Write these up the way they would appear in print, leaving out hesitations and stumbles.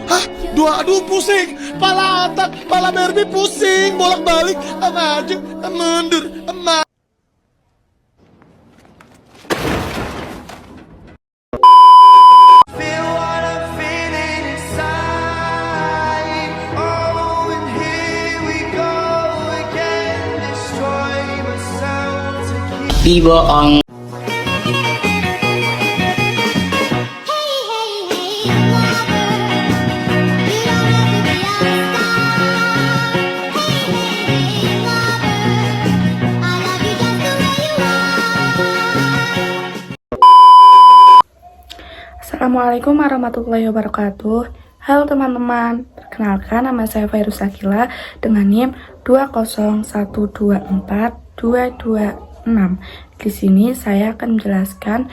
Hah? Aduh pusing. Pala otak, pala Barbie pusing. Bolak-balik. Maju, mundur, Feel what I'm feeling inside. Oh, and here we go again. Destroy myself to keep. Vivo on. Assalamualaikum warahmatullahi wabarakatuh. Halo teman-teman, perkenalkan nama saya Fairuz Akila dengan NIM 201242226. Di sini saya akan menjelaskan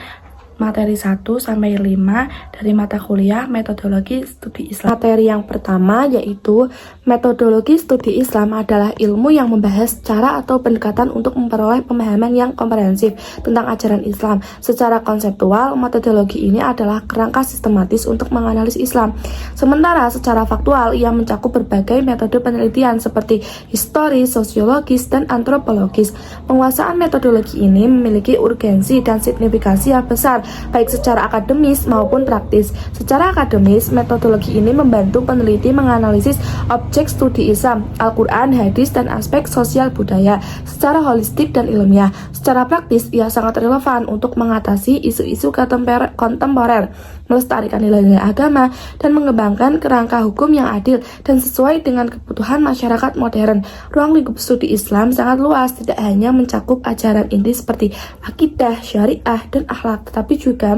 materi 1 sampai 5 dari mata kuliah Metodologi Studi Islam. Materi yang pertama yaitu Metodologi Studi Islam adalah ilmu yang membahas cara atau pendekatan untuk memperoleh pemahaman yang komprehensif tentang ajaran Islam. Secara konseptual, metodologi ini adalah kerangka sistematis untuk menganalisis Islam. Sementara secara faktual, ia mencakup berbagai metode penelitian seperti historis, sosiologis, dan antropologis. Penguasaan metodologi ini memiliki urgensi dan signifikansi yang besar baik secara akademis maupun praktis. Secara akademis, metodologi ini membantu peneliti menganalisis objek studi Islam, Al-Quran, hadis, dan aspek sosial budaya secara holistik dan ilmiah. Secara praktis, ia sangat relevan untuk mengatasi isu-isu kontemporer, melestarikan nilai-nilai agama, dan mengembangkan kerangka hukum yang adil dan sesuai dengan kebutuhan masyarakat modern. Ruang lingkup studi Islam sangat luas, tidak hanya mencakup ajaran inti seperti akidah, syariah, dan akhlak, tetapi juga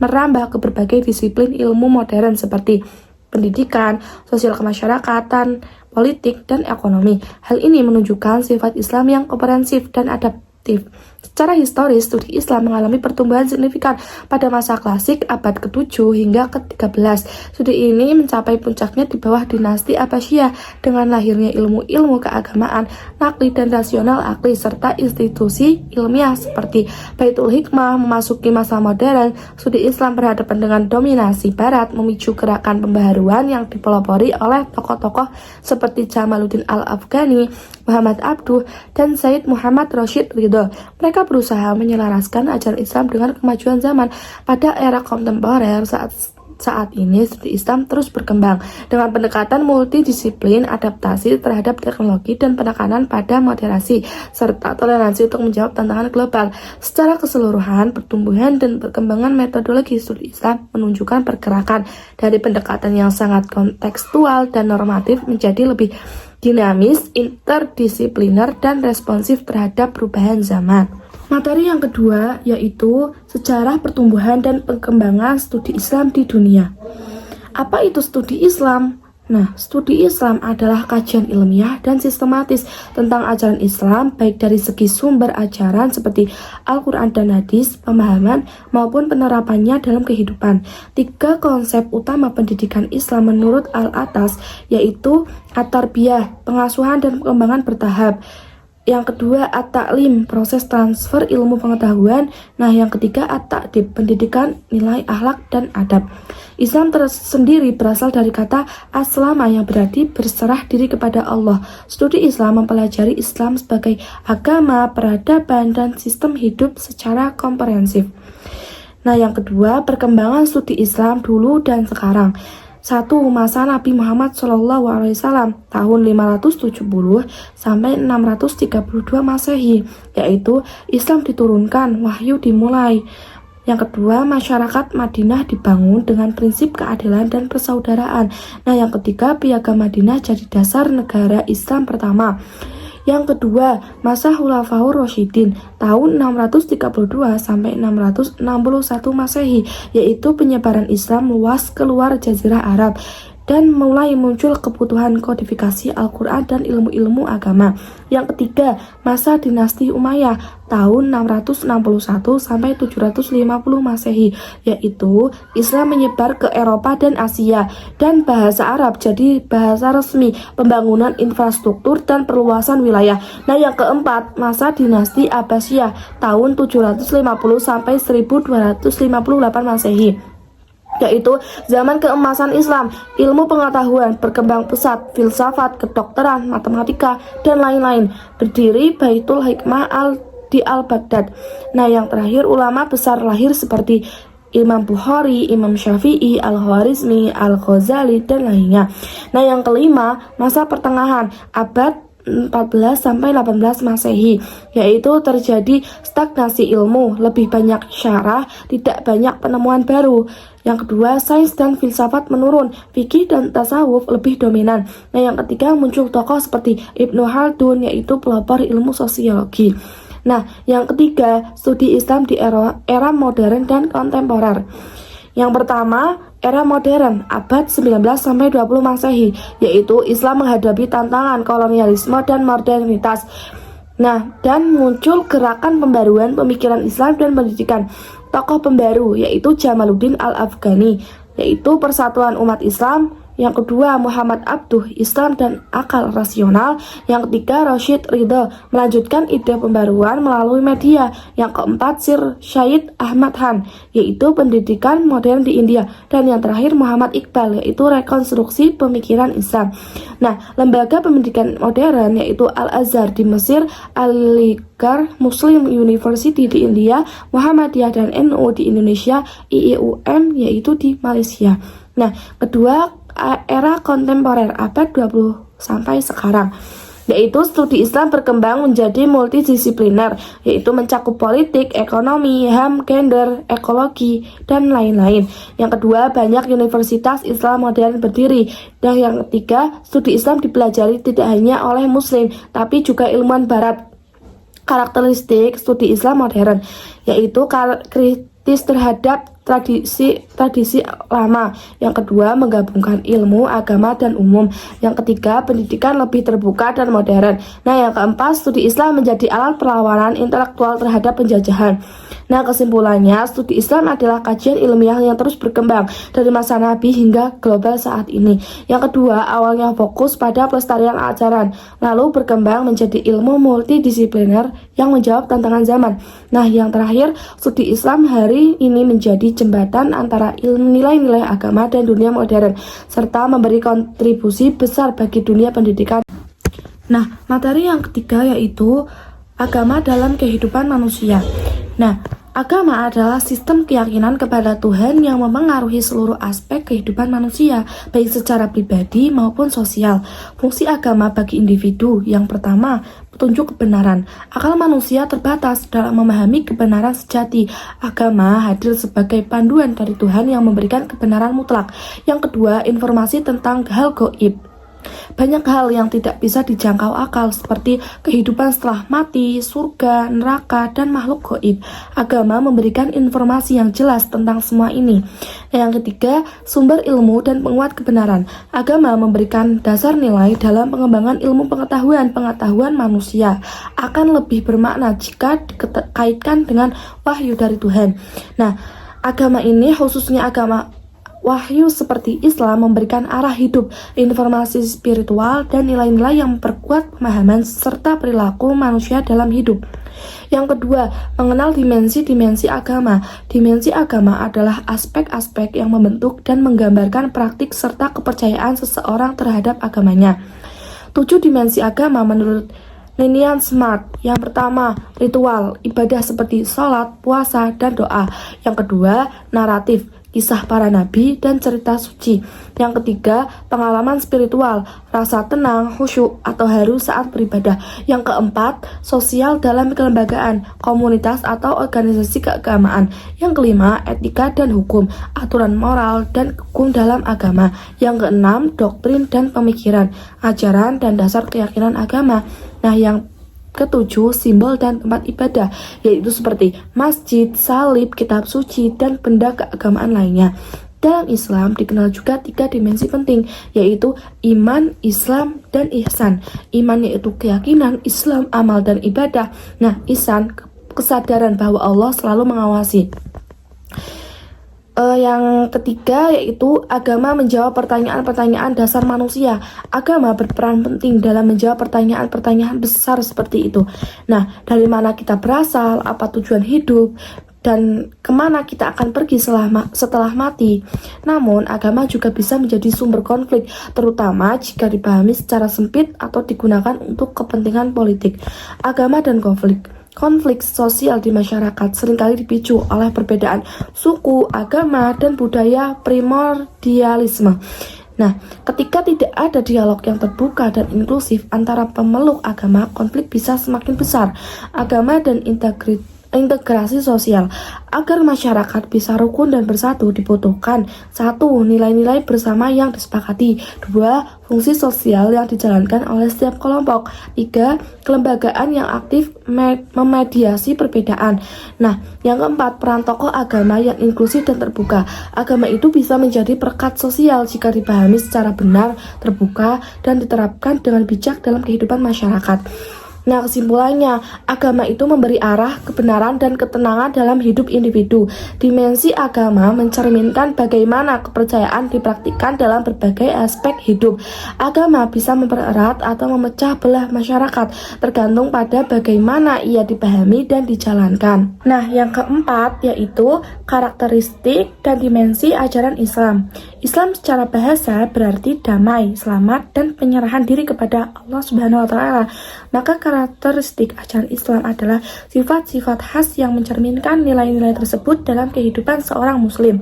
merambah ke berbagai disiplin ilmu modern seperti pendidikan, sosial kemasyarakatan, politik, dan ekonomi. Hal ini menunjukkan sifat Islam yang komprehensif dan adaptif. Secara historis, studi Islam mengalami pertumbuhan signifikan pada masa klasik abad ke-7 hingga ke-13. Studi ini mencapai puncaknya di bawah dinasti Abbasiyah dengan lahirnya ilmu-ilmu keagamaan, nakli dan rasional akli, serta institusi ilmiah seperti Baitul Hikmah. Memasuki masa modern, studi Islam berhadapan dengan dominasi Barat, memicu gerakan pembaharuan yang dipelopori oleh tokoh-tokoh seperti Jamaluddin Al-Afghani, Muhammad Abduh, dan Said Muhammad Rashid Ridho. Mereka berusaha menyelaraskan ajaran Islam dengan kemajuan zaman. Pada era kontemporer saat ini, studi Islam terus berkembang dengan pendekatan multidisiplin, adaptasi terhadap teknologi, dan penekanan pada moderasi serta toleransi untuk menjawab tantangan global. Secara keseluruhan, pertumbuhan dan perkembangan metodologi studi Islam menunjukkan pergerakan dari pendekatan yang sangat kontekstual dan normatif menjadi lebih dinamis, interdisipliner, dan responsif terhadap perubahan zaman. Materi yang kedua yaitu sejarah pertumbuhan dan perkembangan studi Islam di dunia. Apa itu studi Islam? Nah, studi Islam adalah kajian ilmiah dan sistematis tentang ajaran Islam, baik dari segi sumber ajaran seperti Al-Quran dan hadis, pemahaman, maupun penerapannya dalam kehidupan. 3 konsep utama pendidikan Islam menurut Al-Atas yaitu at-tarbiyah, pengasuhan dan pengembangan bertahap. Yang kedua, at-ta'lim, proses transfer ilmu pengetahuan. Nah, yang ketiga, at-ta'dib, pendidikan nilai akhlak dan adab. Islam tersendiri berasal dari kata aslama yang berarti berserah diri kepada Allah. Studi Islam mempelajari Islam sebagai agama, peradaban, dan sistem hidup secara komprehensif. Nah, yang kedua, perkembangan studi Islam dulu dan sekarang. 1. Masa Nabi Muhammad SAW tahun 570 sampai 632 Masehi, yaitu Islam diturunkan, wahyu dimulai. Yang kedua, masyarakat Madinah dibangun dengan prinsip keadilan dan persaudaraan. Nah, yang ketiga, Piagam Madinah jadi dasar negara Islam pertama. Yang kedua, masa Khulafaur Rasyidin tahun 632 sampai 661 Masehi, yaitu penyebaran Islam luas keluar Jazirah Arab dan mulai muncul kebutuhan kodifikasi Al-Quran dan ilmu-ilmu agama. Yang ketiga, masa dinasti Umayyah tahun 661 sampai 750 Masehi, yaitu Islam menyebar ke Eropa dan Asia dan bahasa Arab jadi bahasa resmi, pembangunan infrastruktur dan perluasan wilayah. Nah, yang keempat, masa dinasti Abbasiyah tahun 750 sampai 1258 Masehi. yaitu zaman keemasan Islam, ilmu pengetahuan berkembang pesat, filsafat, kedokteran, matematika, dan lain-lain. Berdiri Baitul Hikmah di Al-Baghdad. Nah, yang terakhir ulama besar lahir seperti Imam Bukhari, Imam Syafi'i, Al-Khwarizmi, Al-Ghazali, dan lainnya. Nah, yang kelima, masa pertengahan, abad 14 sampai 18 Masehi, yaitu terjadi stagnasi ilmu, lebih banyak syarah, tidak banyak penemuan baru. Yang kedua, sains dan filsafat menurun, fikih dan tasawuf lebih dominan. Nah, yang ketiga, muncul tokoh seperti Ibnu Khaldun, yaitu pelopor ilmu sosiologi. Nah, yang ketiga, studi Islam di era modern dan kontemporer. Yang pertama, era modern, abad 19 sampai 20 Masehi, yaitu Islam menghadapi tantangan kolonialisme dan modernitas. Nah, dan muncul gerakan pembaruan pemikiran Islam dan pendidikan. Tokoh pembaru yaitu Jamaluddin Al-Afghani, yaitu persatuan umat Islam. Yang kedua, Muhammad Abduh, Islam dan akal rasional. Yang ketiga, Rashid Ridho, melanjutkan ide pembaruan melalui media. Yang keempat, Sir Syed Ahmad Khan, yaitu pendidikan modern di India. Dan yang terakhir, Muhammad Iqbal, yaitu rekonstruksi pemikiran Islam. Nah, lembaga pendidikan modern yaitu Al-Azhar di Mesir, Al-Ligar Muslim University di India, Muhammadiyah dan NU di Indonesia, IIUM yaitu di Malaysia. Nah, kedua, era kontemporer abad 20 sampai sekarang, yaitu studi Islam berkembang menjadi multidisipliner, yaitu mencakup politik, ekonomi, HAM, gender, ekologi, dan lain-lain. Yang kedua, banyak universitas Islam modern berdiri. Dan yang ketiga, studi Islam dipelajari tidak hanya oleh muslim, tapi juga ilmuwan barat. Karakteristik studi Islam modern, yaitu kritis terhadap tradisi lama. Yang kedua, menggabungkan ilmu, agama, dan umum. Yang ketiga, pendidikan lebih terbuka dan modern. Nah, yang keempat, studi Islam menjadi alat perlawanan intelektual terhadap penjajahan. Nah, kesimpulannya, studi Islam adalah kajian ilmiah yang terus berkembang dari masa Nabi hingga global saat ini. Yang kedua, awalnya fokus pada pelestarian ajaran, lalu berkembang menjadi ilmu multidisipliner yang menjawab tantangan zaman. Nah, yang terakhir, studi Islam hari ini menjadi jembatan antara nilai-nilai agama dan dunia modern, serta memberi kontribusi besar bagi dunia pendidikan. Nah, materi yang ketiga yaitu agama dalam kehidupan manusia. Nah, agama adalah sistem keyakinan kepada Tuhan yang memengaruhi seluruh aspek kehidupan manusia, baik secara pribadi maupun sosial. Fungsi agama bagi individu, yang pertama, petunjuk kebenaran. Akal manusia terbatas dalam memahami kebenaran sejati. Agama hadir sebagai panduan dari Tuhan yang memberikan kebenaran mutlak. Yang kedua, informasi tentang hal gaib. Banyak hal yang tidak bisa dijangkau akal seperti kehidupan setelah mati, surga, neraka, dan makhluk gaib. Agama memberikan informasi yang jelas tentang semua ini. Yang ketiga, sumber ilmu dan penguat kebenaran. Agama memberikan dasar nilai dalam pengembangan ilmu pengetahuan manusia. Akan lebih bermakna jika dikaitkan dengan wahyu dari Tuhan. Nah, agama ini khususnya agama wahyu seperti Islam memberikan arah hidup, informasi spiritual, dan nilai-nilai yang memperkuat pemahaman serta perilaku manusia dalam hidup. Yang kedua, mengenal dimensi-dimensi agama. Dimensi agama adalah aspek-aspek yang membentuk dan menggambarkan praktik serta kepercayaan seseorang terhadap agamanya. 7 dimensi agama menurut Linian Smart. Yang pertama, ritual, ibadah seperti sholat, puasa, dan doa. Yang kedua, naratif, kisah para nabi dan cerita suci. Yang ketiga, pengalaman spiritual, rasa tenang, khusyuk, atau haru saat beribadah. Yang keempat, sosial dalam kelembagaan, komunitas atau organisasi keagamaan. Yang kelima, etika dan hukum, aturan moral dan hukum dalam agama. Yang keenam, doktrin dan pemikiran, ajaran dan dasar keyakinan agama. Nah, yang ketujuh, simbol dan tempat ibadah, yaitu seperti masjid, salib, kitab suci, dan benda keagamaan lainnya. Dalam Islam dikenal juga 3 dimensi penting, yaitu iman, Islam, dan ihsan. Iman yaitu keyakinan, Islam, amal, dan ibadah. Nah, ihsan, kesadaran bahwa Allah selalu mengawasi. Yang ketiga yaitu agama menjawab pertanyaan-pertanyaan dasar manusia. Agama berperan penting dalam menjawab pertanyaan-pertanyaan besar seperti itu. Nah, dari mana kita berasal, apa tujuan hidup, dan kemana kita akan pergi setelah mati. Namun, agama juga bisa menjadi sumber konflik, terutama jika dipahami secara sempit atau digunakan untuk kepentingan politik. Agama dan konflik sosial di masyarakat seringkali dipicu oleh perbedaan suku, agama, dan budaya primordialisme. Nah, ketika tidak ada dialog yang terbuka dan inklusif antara pemeluk agama, konflik bisa semakin besar. Agama dan integrasi sosial. Agar masyarakat bisa rukun dan bersatu dibutuhkan: 1. Nilai-nilai bersama yang disepakati. 2. Fungsi sosial yang dijalankan oleh setiap kelompok. 3. Kelembagaan yang aktif memediasi perbedaan. Nah, yang keempat, peran tokoh agama yang inklusif dan terbuka. Agama itu bisa menjadi perekat sosial jika dipahami secara benar, terbuka, dan diterapkan dengan bijak dalam kehidupan masyarakat. Nah, kesimpulannya, agama itu memberi arah, kebenaran, dan ketenangan dalam hidup individu. Dimensi agama mencerminkan bagaimana kepercayaan dipraktikkan dalam berbagai aspek hidup. Agama bisa mempererat atau memecah belah masyarakat, tergantung pada bagaimana ia dipahami dan dijalankan. Nah, yang keempat yaitu karakteristik dan dimensi ajaran Islam. Islam secara bahasa berarti damai, selamat, dan penyerahan diri kepada Allah Subhanahu wa Ta'ala. Maka karakteristik ajaran Islam adalah sifat-sifat khas yang mencerminkan nilai-nilai tersebut dalam kehidupan seorang muslim.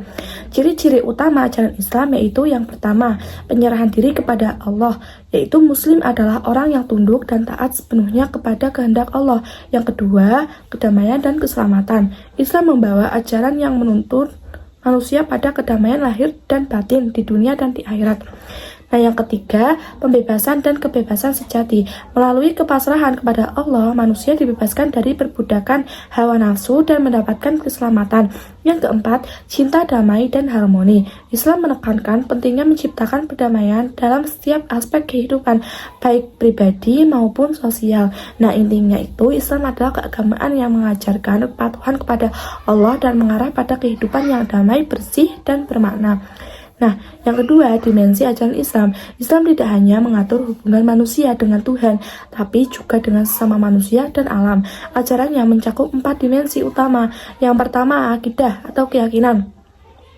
Ciri-ciri utama ajaran Islam yaitu yang pertama, penyerahan diri kepada Allah, yaitu muslim adalah orang yang tunduk dan taat sepenuhnya kepada kehendak Allah. Yang kedua, kedamaian dan keselamatan. Islam membawa ajaran yang menuntut manusia pada kedamaian lahir dan batin di dunia dan di akhirat. Nah, yang ketiga, pembebasan dan kebebasan sejati. Melalui kepasrahan kepada Allah, manusia dibebaskan dari perbudakan hawa nafsu dan mendapatkan keselamatan. Yang keempat, cinta damai dan harmoni. Islam menekankan pentingnya menciptakan perdamaian dalam setiap aspek kehidupan, baik pribadi maupun sosial. Nah, intinya itu Islam adalah keagamaan yang mengajarkan kepatuhan kepada Allah dan mengarah pada kehidupan yang damai, bersih, dan bermakna. Nah, yang kedua, dimensi ajaran Islam. Islam tidak hanya mengatur hubungan manusia dengan Tuhan, tapi juga dengan sesama manusia dan alam. Ajarannya mencakup 4 dimensi utama. Yang pertama, akidah atau keyakinan.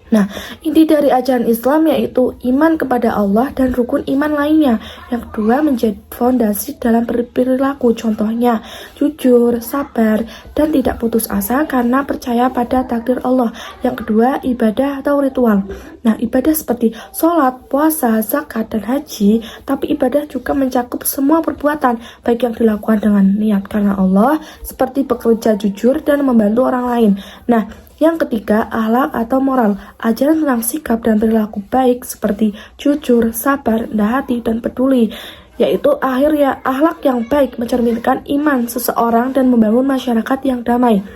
Nah, inti dari ajaran Islam yaitu iman kepada Allah dan rukun iman lainnya. Yang kedua, menjadi fondasi dalam perilaku, contohnya jujur, sabar, dan tidak putus asa karena percaya pada takdir Allah. Yang kedua, ibadah atau ritual. Nah, ibadah seperti sholat, puasa, zakat, dan haji, tapi ibadah juga mencakup semua perbuatan, baik yang dilakukan dengan niat karena Allah, seperti bekerja jujur dan membantu orang lain. Nah, yang ketiga, akhlak atau moral. Ajaran tentang sikap dan perilaku baik seperti jujur, sabar, rendah hati, dan peduli, yaitu akhirnya akhlak yang baik mencerminkan iman seseorang dan membangun masyarakat yang damai.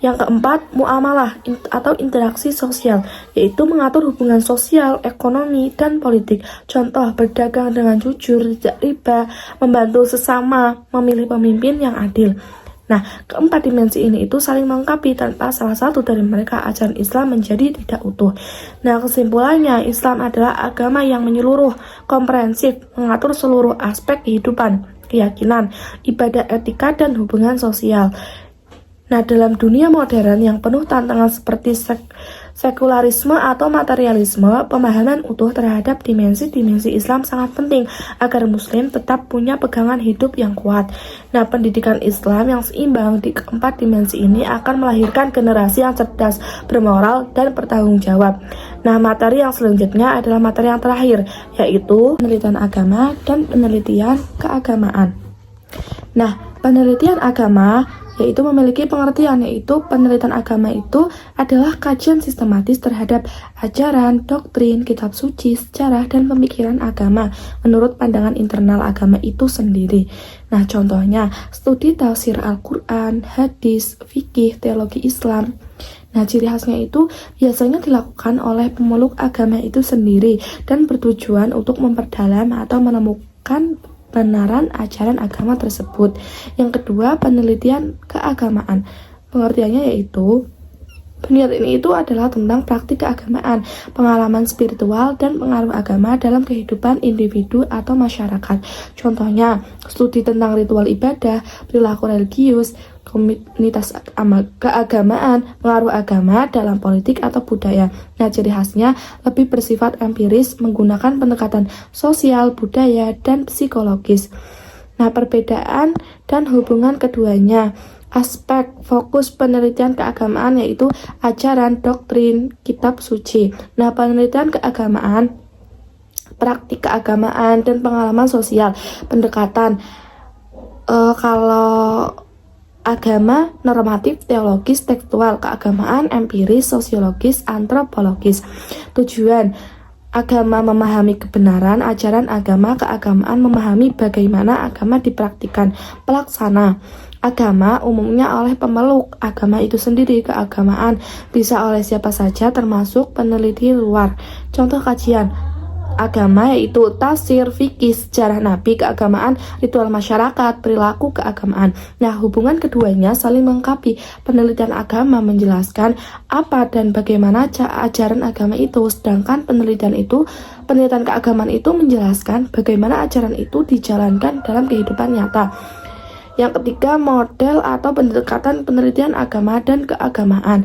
Yang keempat, muamalah atau interaksi sosial, yaitu mengatur hubungan sosial, ekonomi, dan politik. Contoh, berdagang dengan jujur, tidak riba, membantu sesama, memilih pemimpin yang adil. Nah, keempat dimensi ini itu saling melengkapi, tanpa salah satu dari mereka ajaran Islam menjadi tidak utuh. Nah, kesimpulannya, Islam adalah agama yang menyeluruh, komprehensif, mengatur seluruh aspek kehidupan, keyakinan, ibadah, etika, dan hubungan sosial. Nah, dalam dunia modern yang penuh tantangan seperti sekularisme atau materialisme, pemahaman utuh terhadap dimensi-dimensi Islam sangat penting agar muslim tetap punya pegangan hidup yang kuat. Nah, pendidikan Islam yang seimbang di keempat dimensi ini akan melahirkan generasi yang cerdas, bermoral, dan bertanggung jawab. Nah, materi yang selanjutnya adalah materi yang terakhir, yaitu penelitian agama dan penelitian keagamaan. Nah, penelitian agama yaitu memiliki pengertian, yaitu penelitian agama itu adalah kajian sistematis terhadap ajaran, doktrin, kitab suci, sejarah, dan pemikiran agama menurut pandangan internal agama itu sendiri. Nah, contohnya studi tafsir Al-Quran, hadis, fikih, teologi Islam. Nah, ciri khasnya itu biasanya dilakukan oleh pemeluk agama itu sendiri dan bertujuan untuk memperdalam atau menemukan kebenaran ajaran agama tersebut. Yang kedua, penelitian keagamaan. Pengertiannya yaitu penelitian itu adalah tentang praktik keagamaan, pengalaman spiritual, dan pengaruh agama dalam kehidupan individu atau masyarakat. Contohnya, studi tentang ritual ibadah, perilaku religius, komunitas keagamaan, pengaruh agama dalam politik atau budaya. Nah, ciri khasnya lebih bersifat empiris, menggunakan pendekatan sosial, budaya, dan psikologis. Nah, perbedaan dan hubungan keduanya. Aspek fokus penelitian keagamaan yaitu ajaran, doktrin, kitab suci. Nah, penelitian keagamaan, praktik keagamaan, dan pengalaman sosial. Pendekatan kalau agama normatif, teologis, tekstual, keagamaan empiris, sosiologis, antropologis. Tujuan agama memahami kebenaran, ajaran agama, keagamaan memahami bagaimana agama dipraktikkan. Pelaksana agama umumnya oleh pemeluk agama itu sendiri, keagamaan bisa oleh siapa saja termasuk peneliti luar. Contoh kajian agama yaitu tafsir, fikih, sejarah nabi, keagamaan, ritual masyarakat, perilaku keagamaan. Nah, hubungan keduanya saling melengkapi. Penelitian agama menjelaskan apa dan bagaimana ajaran agama itu, sedangkan penelitian keagamaan itu menjelaskan bagaimana ajaran itu dijalankan dalam kehidupan nyata. Yang ketiga, model atau pendekatan penelitian agama dan keagamaan.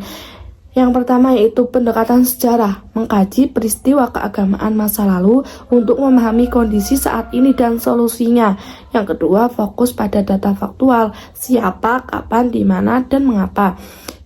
Yang pertama yaitu pendekatan sejarah, mengkaji peristiwa keagamaan masa lalu untuk memahami kondisi saat ini dan solusinya. Yang kedua, fokus pada data faktual, siapa, kapan, di mana, dan mengapa.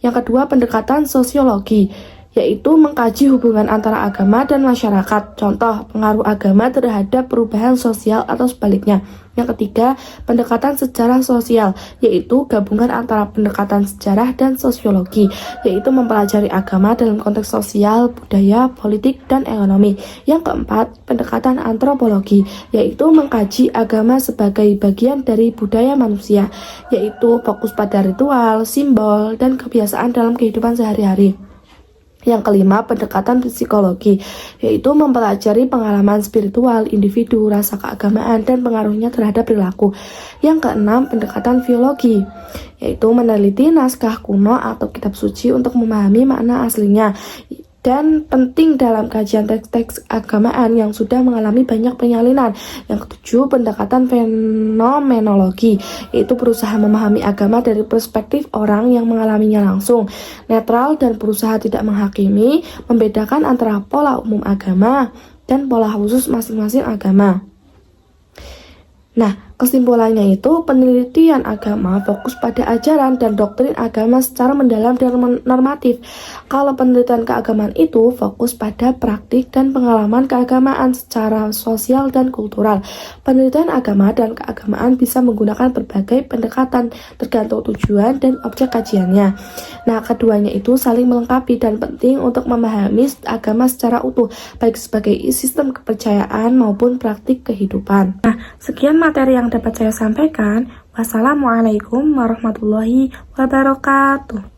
Yang kedua, pendekatan sosiologi, yaitu mengkaji hubungan antara agama dan masyarakat. Contoh, pengaruh agama terhadap perubahan sosial atau sebaliknya. Yang ketiga, pendekatan sejarah sosial, yaitu gabungan antara pendekatan sejarah dan sosiologi, yaitu mempelajari agama dalam konteks sosial, budaya, politik, dan ekonomi. Yang keempat, pendekatan antropologi, yaitu mengkaji agama sebagai bagian dari budaya manusia, yaitu fokus pada ritual, simbol, dan kebiasaan dalam kehidupan sehari-hari. Yang kelima, pendekatan psikologi, yaitu mempelajari pengalaman spiritual individu, rasa keagamaan, dan pengaruhnya terhadap perilaku. Yang keenam, pendekatan filologi, yaitu meneliti naskah kuno atau kitab suci untuk memahami makna aslinya. Dan penting dalam kajian teks-teks agamaan yang sudah mengalami banyak penyalinan. Yang ketujuh, pendekatan fenomenologi, yaitu berusaha memahami agama dari perspektif orang yang mengalaminya langsung, netral dan berusaha tidak menghakimi, membedakan antara pola umum agama dan pola khusus masing-masing agama. Nah, kesimpulannya itu penelitian agama fokus pada ajaran dan doktrin agama secara mendalam dan normatif. Kalau penelitian keagamaan itu fokus pada praktik dan pengalaman keagamaan secara sosial dan kultural. Penelitian agama dan keagamaan bisa menggunakan berbagai pendekatan tergantung tujuan dan objek kajiannya. Nah, keduanya itu saling melengkapi dan penting untuk memahami agama secara utuh, baik sebagai sistem kepercayaan maupun praktik kehidupan. Nah, sekian materi yang dapat saya sampaikan. Wassalamualaikum warahmatullahi wabarakatuh.